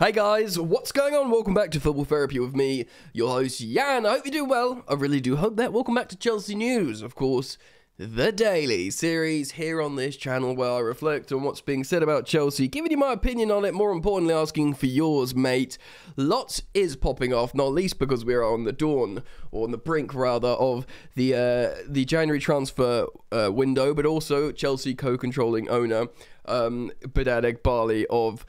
Hey guys, what's going on? Welcome back to Football Therapy with me, your host Jan. I hope you're doing well. I really do hope that. Welcome back to Chelsea News, of course, the daily series here on this channel where I reflect on what's being said about Chelsea, giving you my opinion on it, more importantly asking for yours, mate. Lots is popping off, not least because we are on the dawn, or on the brink rather, of the January transfer window, but also Chelsea co-controlling owner Eghbali of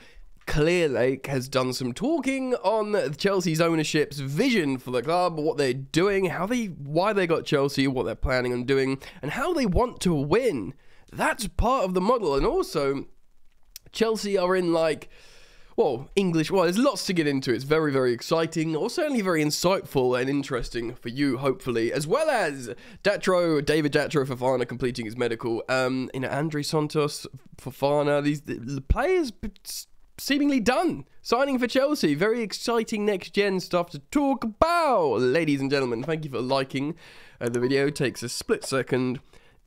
Clear Lake has done some talking on Chelsea's ownership's vision for the club, what they're doing, why they got Chelsea, what they're planning on doing, and how they want to win. That's part of the model. And also, Chelsea are in there's lots to get into. It's very, very exciting, or certainly very insightful and interesting for you, hopefully, as well as David Datro Fofana completing his medical. Andre Santos, Fofana, the players seemingly done signing for Chelsea. Very exciting next gen stuff to talk about, ladies and gentlemen. Thank you for liking the video. It takes a split second,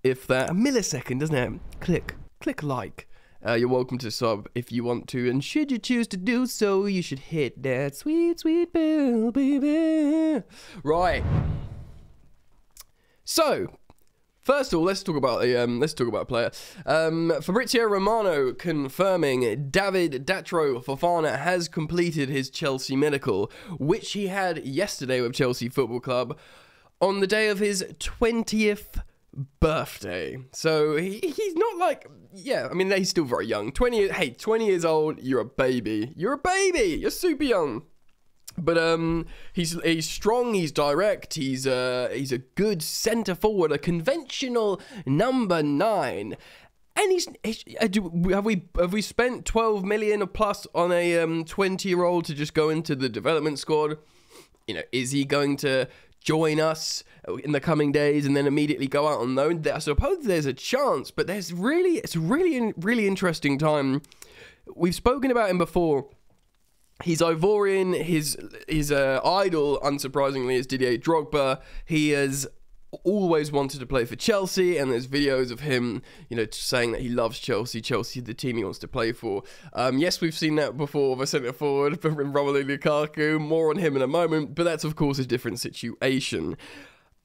if that, a millisecond, doesn't it? Click like. You're welcome to sub if you want to, and should you choose to do so, you should hit that sweet, sweet bell, baby. Right. So, first of all, let's talk about a player. Fabrizio Romano confirming David Datro Fofana has completed his Chelsea medical, which he had yesterday with Chelsea Football Club on the day of his 20th birthday. So he's not he's still very young. 20 years old, you're a baby. You're super young. But he's strong, he's direct, he's a good centre forward, a conventional number 9. And have we spent 12 million plus on a 20-year-old to just go into the development squad? Is he going to join us in the coming days and then immediately go out on loan? I suppose there's a chance, but it's a really interesting time. We've spoken about him before. He's Ivorian. His idol, unsurprisingly, is Didier Drogba. He has always wanted to play for Chelsea, and there's videos of him, saying that he loves Chelsea, the team he wants to play for. Yes, we've seen that before with a centre forward from Romelu Lukaku. More on him in a moment, but that's of course a different situation.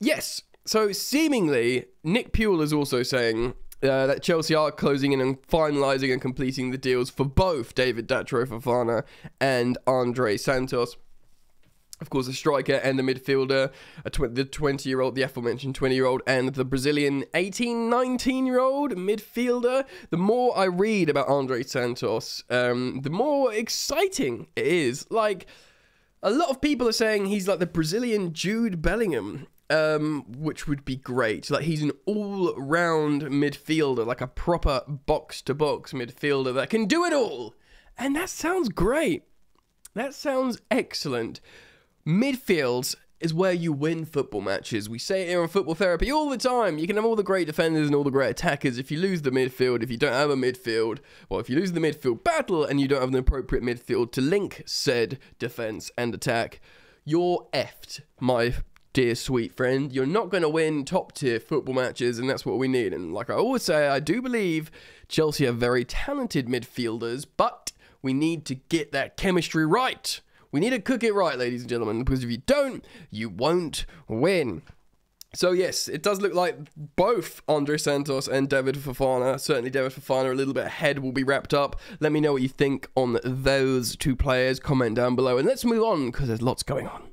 Yes, so seemingly Nick Puel is also saying that Chelsea are closing in and finalising and completing the deals for both David Datro Fofana and Andre Santos. Of course, a striker and a midfielder, the 20-year-old, the aforementioned 20-year-old, and the Brazilian 18, 19-year-old midfielder. The more I read about Andre Santos, the more exciting it is. A lot of people are saying he's like the Brazilian Jude Bellingham. Which would be great. He's an all-round midfielder, like a proper box-to-box midfielder that can do it all. And that sounds great. That sounds excellent. Midfield is where you win football matches. We say it here on Football Therapy all the time. You can have all the great defenders and all the great attackers. If you lose the midfield, if you don't have a midfield, if you lose the midfield battle and you don't have an appropriate midfield to link said defense and attack, you're effed, my dear sweet friend. You're not going to win top tier football matches, and that's what we need. And like I always say, I do believe Chelsea are very talented midfielders, but we need to get that chemistry right. We need to cook it right, ladies and gentlemen, because if you don't, you won't win. So yes, it does look like both Andre Santos and David Fofana, certainly David Fofana a little bit ahead, will be wrapped up. Let me know what you think on those two players. Comment down below, and let's move on because there's lots going on.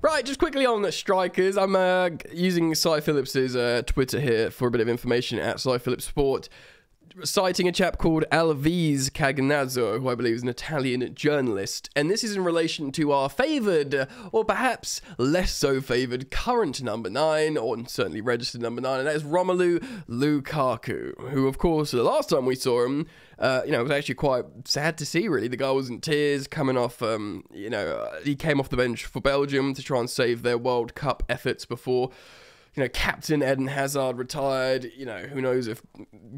Right, just quickly on the strikers, I'm using Cy Phillips's Twitter here for a bit of information at Cy Phillips Sport, citing a chap called Alvise Cagnazzo, who I believe is an Italian journalist, and this is in relation to our favoured, or perhaps less so favoured, current number 9, or certainly registered number 9, and that is Romelu Lukaku, who, of course, the last time we saw him, it was actually quite sad to see, really. The guy was in tears, coming off, he came off the bench for Belgium to try and save their World Cup efforts before Captain Eden Hazard retired. Who knows if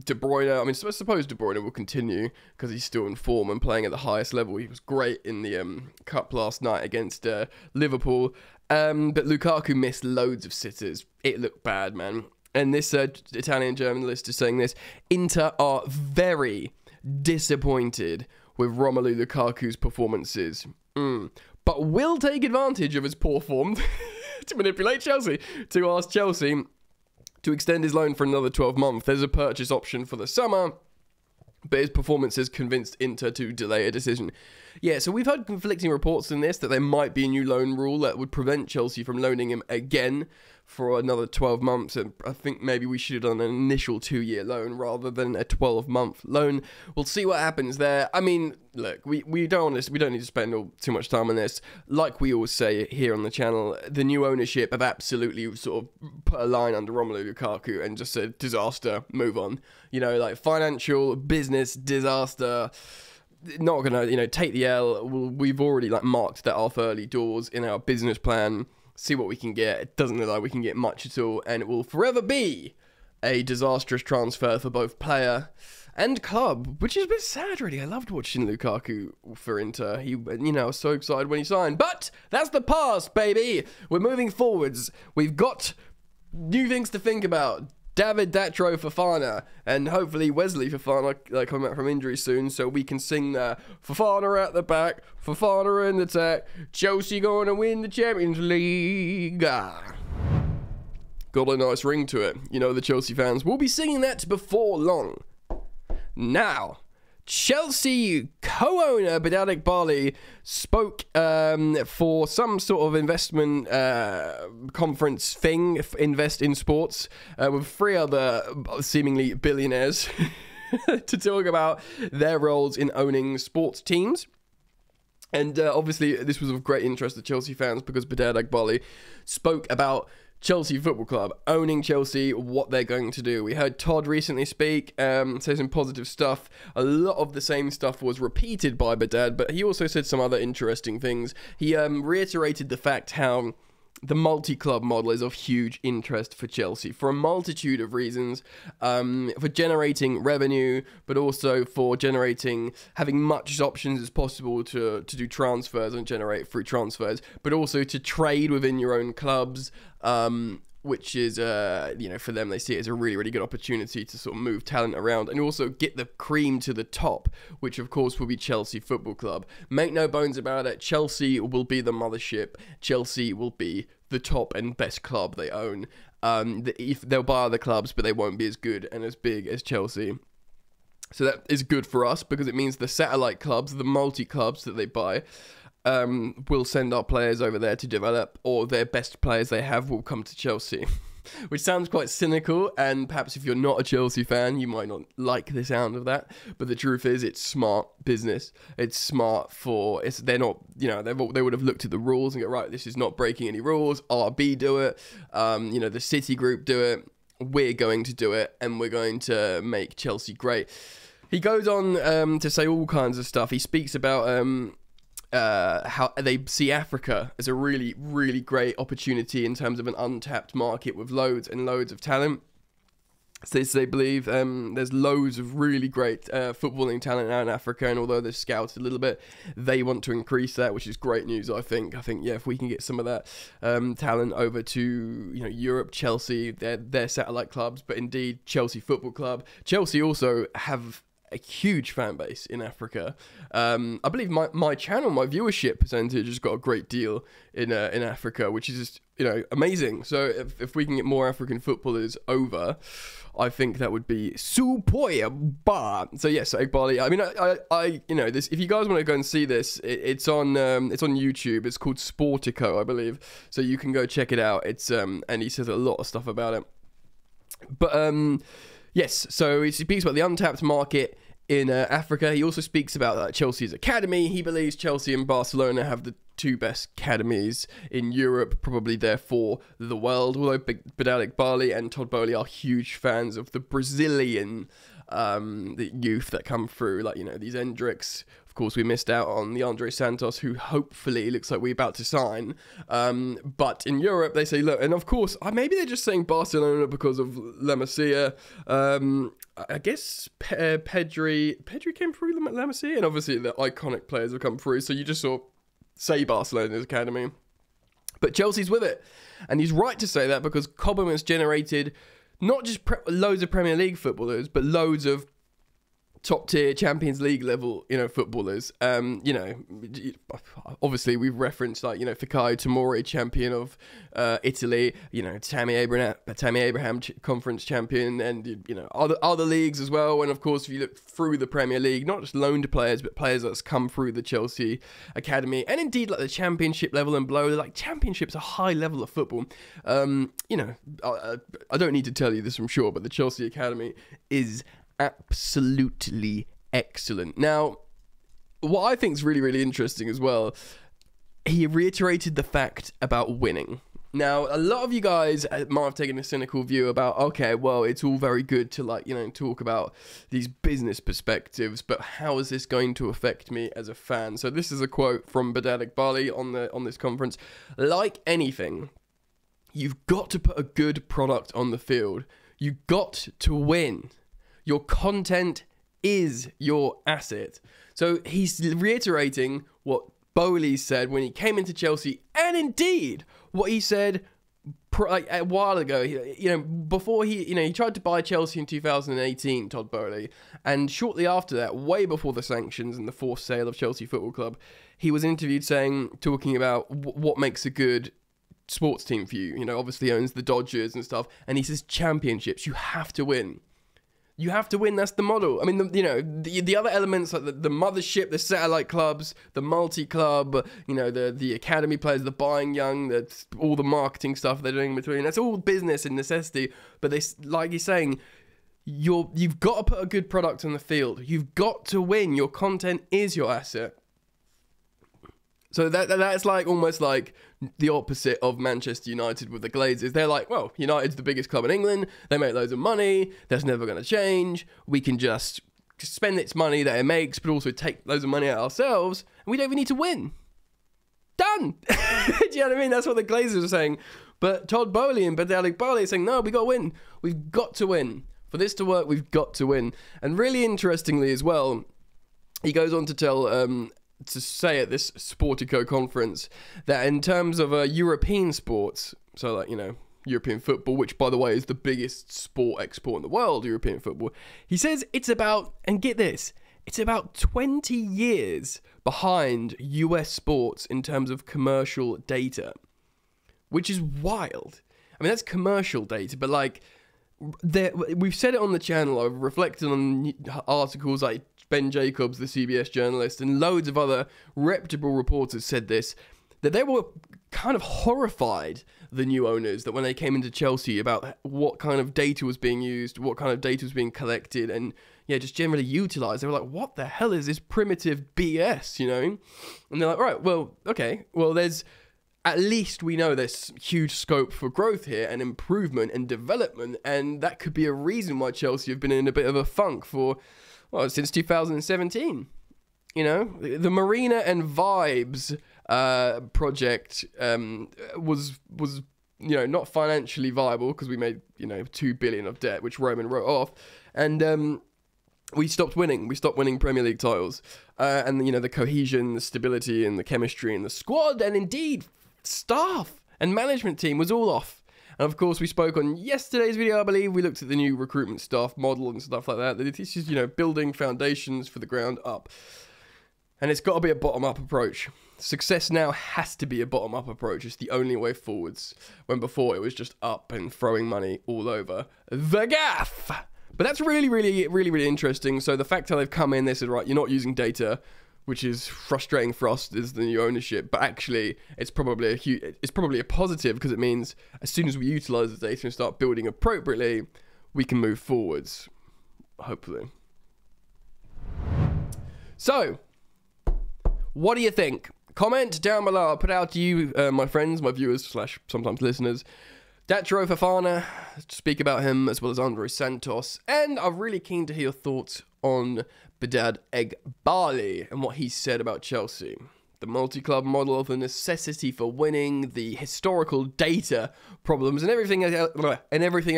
De Bruyne, I suppose De Bruyne will continue because he's still in form and playing at the highest level. He was great in the Cup last night against Liverpool. But Lukaku missed loads of sitters. It looked bad, man. And this Italian journalist is saying this. Inter are very disappointed with Romelu Lukaku's performances. But will take advantage of his poor form to manipulate Chelsea, to ask Chelsea to extend his loan for another 12 months. There's a purchase option for the summer, but his performance has convinced Inter to delay a decision. Yeah, so we've heard conflicting reports in this that there might be a new loan rule that would prevent Chelsea from loaning him again for another 12 months, and I think maybe we should have done an initial 2-year loan rather than a 12-month loan. We'll see what happens there. I mean, look, we don't need to spend too much time on this. Like we always say here on the channel, the new ownership have absolutely sort of put a line under Romelu Lukaku and just said, disaster, move on. You know, like financial, business, disaster. Not gonna, you know, take the L. We've already like marked that off early doors in our business plan. See what we can get. It doesn't look like we can get much at all, and it will forever be a disastrous transfer for both player and club, which is a bit sad, really. I loved watching Lukaku for Inter. He, you know, I was so excited when he signed. But that's the past, baby. We're moving forwards. We've got new things to think about. David Datro Fofana, and hopefully Wesley Fofana coming back from injury soon, so we can sing that. Fofana at the back, Fofana in the attack, Chelsea going to win the Champions League. Got a nice ring to it. You know, the Chelsea fans will be singing that before long. Now, Chelsea co-owner Behdad Eghbali spoke for some sort of investment conference thing, Invest in Sports, with 3 other seemingly billionaires to talk about their roles in owning sports teams. And obviously this was of great interest to Chelsea fans because Behdad Eghbali spoke about Chelsea Football Club, owning Chelsea, what they're going to do. We heard Todd recently speak, say some positive stuff. A lot of the same stuff was repeated by Behdad, but he also said some other interesting things. He reiterated the fact how the multi-club model is of huge interest for Chelsea for a multitude of reasons, for generating revenue, but also for having much options as possible to do transfers and generate free transfers, but also to trade within your own clubs, which is, you know, for them, they see it as a really, really good opportunity to sort of move talent around and also get the cream to the top, which of course will be Chelsea Football Club. Make no bones about it, Chelsea will be the mothership. Chelsea will be the top and best club they own. If they'll buy other clubs, but they won't be as good and as big as Chelsea. So that is good for us because it means the satellite clubs, the multi-clubs that they buy, will send our players over there to develop, or their best players they have will come to Chelsea. Which sounds quite cynical, and perhaps if you're not a Chelsea fan, you might not like the sound of that. But the truth is, it's smart business. It's smart they're not, you know, they would have looked at the rules and go, right, this is not breaking any rules. RB do it. You know, the City Group do it. We're going to do it, and we're going to make Chelsea great. He goes on to say all kinds of stuff. He speaks about how they see Africa as a really, really great opportunity in terms of an untapped market with loads and loads of talent. So they believe there's loads of really great footballing talent out in Africa, and although they're scouted a little bit, they want to increase that, which is great news, I think. Yeah, if we can get some of that talent over to, you know, Europe, Chelsea, they're satellite clubs, but indeed Chelsea Football Club. Chelsea also have a huge fan base in Africa. I believe my channel, my viewership percentage has got a great deal in Africa, which is just, you know, amazing. So if we can get more African footballers over, I think that would be super. So yes, Eghbali. I mean, I you know, this. If you guys want to go and see this, it's on YouTube. It's called Sportico, I believe. So you can go check it out. It's and he says a lot of stuff about it. But yes, so he speaks about the untapped market in Africa. He also speaks about Chelsea's academy. He believes Chelsea and Barcelona have the 2 best academies in Europe, probably therefore the world. Although Behdad Eghbali and Todd Boehly are huge fans of the Brazilian the youth that come through, like, you know, these Endricks. Of course, we missed out on the Andre Santos, who hopefully looks like we're about to sign. But in Europe, they say, look, and of course, maybe they're just saying Barcelona because of La Masia. I guess Pedri came through La Masia, and obviously the iconic players have come through. So you just sort of say Barcelona's academy. But Chelsea's with it. And he's right to say that because Cobham has generated not just loads of Premier League footballers, but loads of top tier Champions League level, footballers. Obviously we've referenced like, Fikayo Tomori, champion of Italy, Tammy Abraham conference champion, and other leagues as well. And of course, if you look through the Premier League, not just loaned players, but players that's come through the Chelsea academy, and indeed like the Championship level and below. Like Championship's a high level of football. I don't need to tell you this, I'm sure, but the Chelsea academy is absolutely excellent. Now, what I think is really, really interesting as well, he reiterated the fact about winning. Now, a lot of you guys might have taken a cynical view about, okay, well, it's all very good to talk about these business perspectives, but how is this going to affect me as a fan? So this is a quote from Eghbali on this conference. Like anything, you've got to put a good product on the field. You've got to win. Your content is your asset. So he's reiterating what Bowley said when he came into Chelsea, and indeed what he said a while ago. Before he tried to buy Chelsea in 2018, Todd Bowley, and shortly after that, way before the sanctions and the forced sale of Chelsea Football Club, he was interviewed talking about what makes a good sports team for you. Obviously owns the Dodgers and stuff, and he says championships. You have to win. You have to win. That's the model. I mean, the other elements like the mothership, the satellite clubs, the multi-club, the academy players, the buying young, all the marketing stuff they're doing in between. That's all business and necessity. But like he's saying, you've got to put a good product on the field. You've got to win. Your content is your asset. So that's like almost like the opposite of Manchester United with the Glazers. They're like, well, United's the biggest club in England. They make loads of money. That's never going to change. We can just spend its money that it makes, but also take loads of money out ourselves, and we don't even need to win. Done. Do you know what I mean? That's what the Glazers are saying. But Todd Bowley and Eghbali are saying, no, we got to win. We've got to win. For this to work, we've got to win. And really interestingly as well, he goes on to tell... to say at this Sportico conference that in terms of European sports, so like, European football, which by the way is the biggest sport export in the world, European football, he says it's about, and get this, it's about 20 years behind US sports in terms of commercial data, which is wild. I mean, that's commercial data, but like, we've said it on the channel, I've reflected on articles like Ben Jacobs, the CBS journalist, and loads of other reputable reporters said this, that they were kind of horrified, the new owners, that when they came into Chelsea about what kind of data was being used, what kind of data was being collected, and just generally utilised. They were like, what the hell is this primitive BS, And they're like, right, well, okay, well, at least we know there's huge scope for growth here and improvement and development, and that could be a reason why Chelsea have been in a bit of a funk since 2017. The Marina and Vibes project was not financially viable because we made 2 billion of debt, which Roman wrote off, and we stopped winning. We stopped winning Premier League titles, and the cohesion, the stability, and the chemistry, and the squad, and indeed staff and management team was all off. And of course, we spoke on yesterday's video, I believe. We looked at the new recruitment staff model and stuff like that. This is, building foundations for the ground up. And it's got to be a bottom-up approach. Success now has to be a bottom-up approach. It's the only way forwards. When before, it was just up and throwing money all over the gaff. But that's really, really, really, really interesting. So the fact that they've come in, they said, right, you're not using data, which is frustrating for us as the new ownership, but actually it's probably a positive, because it means as soon as we utilize the data and start building appropriately, we can move forwards, hopefully. So, what do you think? Comment down below. I'll put out to you, my friends, my viewers / sometimes listeners. Datro Fofana, speak about him, as well as Andre Santos, and I'm really keen to hear your thoughts on Behdad Eghbali and what he said about Chelsea. The multi-club model, the necessity for winning, the historical data problems, and everything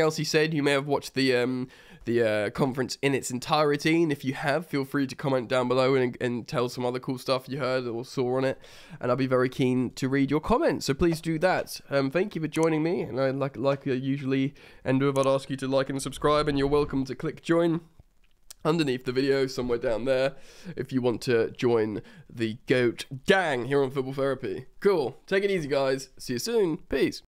else he said. You may have watched the conference in its entirety, and if you have, feel free to comment down below and tell some other cool stuff you heard or saw on it, and I'll be very keen to read your comments, so please do that. Thank you for joining me, and I usually end with, I'd ask you to like and subscribe, and you're welcome to click join. underneath the video, somewhere down there, if you want to join the GOAT gang here on Football Therapy. Cool. Take it easy, guys. See you soon. Peace.